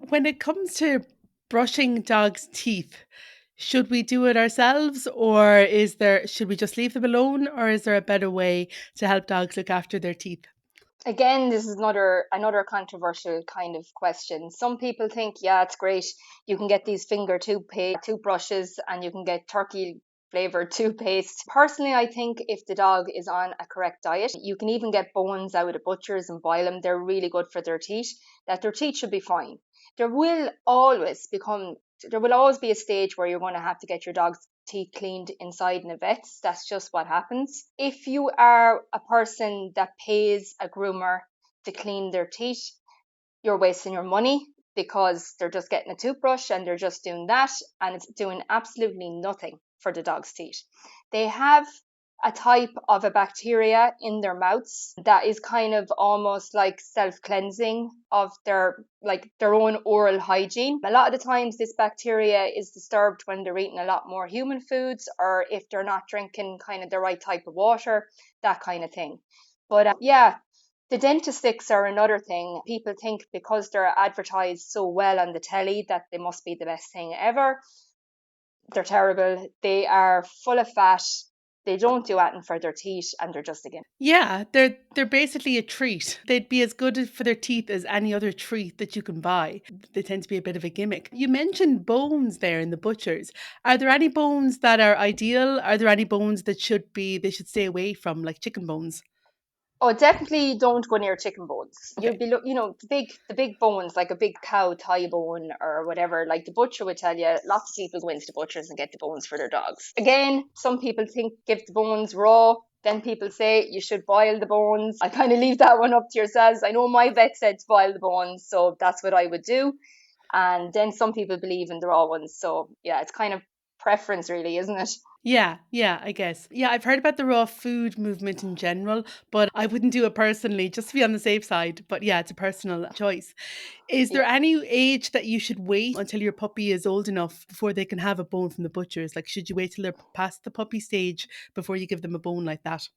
When it comes to brushing dogs' teeth, should we do it ourselves or should we just leave them alone or is there a better way to help dogs look after their teeth? Again, this is another controversial kind of question. Some people think, yeah, it's great. You can get these finger toothbrushes and you can get turkey flavored toothpaste. Personally, I think if the dog is on a correct diet, you can even get bones out of the butchers and boil them. They're really good for their teeth, that their teeth should be fine. There will always become there will always be a stage where you're going to have to get your dog's teeth cleaned inside in a vet's. That's just what happens. If you are a person that pays a groomer to clean their teeth, you're wasting your money because they're just getting a toothbrush and they're just doing that and it's doing absolutely nothing for the dog's teeth. They have a type of a bacteria in their mouths that is kind of almost like self-cleansing of their own oral hygiene. A lot of the times this bacteria is disturbed when they're eating a lot more human foods or if they're not drinking kind of the right type of water, that kind of thing. But yeah, the dentist sticks are another thing. People think because they're advertised so well on the telly that they must be the best thing ever. They're terrible. They are full of fat. They don't do anything for their teeth and they're just a gimmick. Yeah, they're basically a treat. They'd be as good for their teeth as any other treat that you can buy. They tend to be a bit of a gimmick. You mentioned bones there in the butchers. Are there any bones that are ideal? Are there any bones that they should stay away from, like chicken bones? Oh, definitely don't go near chicken bones. Okay. The big bones, like a big cow thigh bone or whatever. Like the butcher would tell you, lots of people go into the butchers and get the bones for their dogs. Again, some people think give the bones raw. Then people say you should boil the bones. I kind of leave that one up to yourselves. I know my vet said to boil the bones, so that's what I would do. And then some people believe in the raw ones. So yeah, it's kind of preference, really, isn't it? Yeah, I guess. Yeah, I've heard about the raw food movement in general, but I wouldn't do it personally just to be on the safe side. But yeah, it's a personal choice. Is there Yeah. any age that you should wait until your puppy is old enough before they can have a bone from the butchers? Like, should you wait till they're past the puppy stage before you give them a bone like that?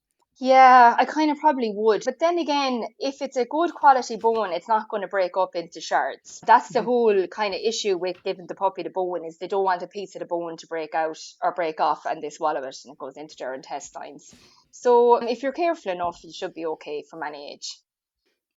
Yeah, I kind of probably would. But then again, if it's a good quality bone, it's not going to break up into shards. That's the Mhm. whole kind of issue with giving the puppy the bone is they don't want a piece of the bone to break out or break off and they swallow it and it goes into their intestines. So if you're careful enough, you should be okay from any age.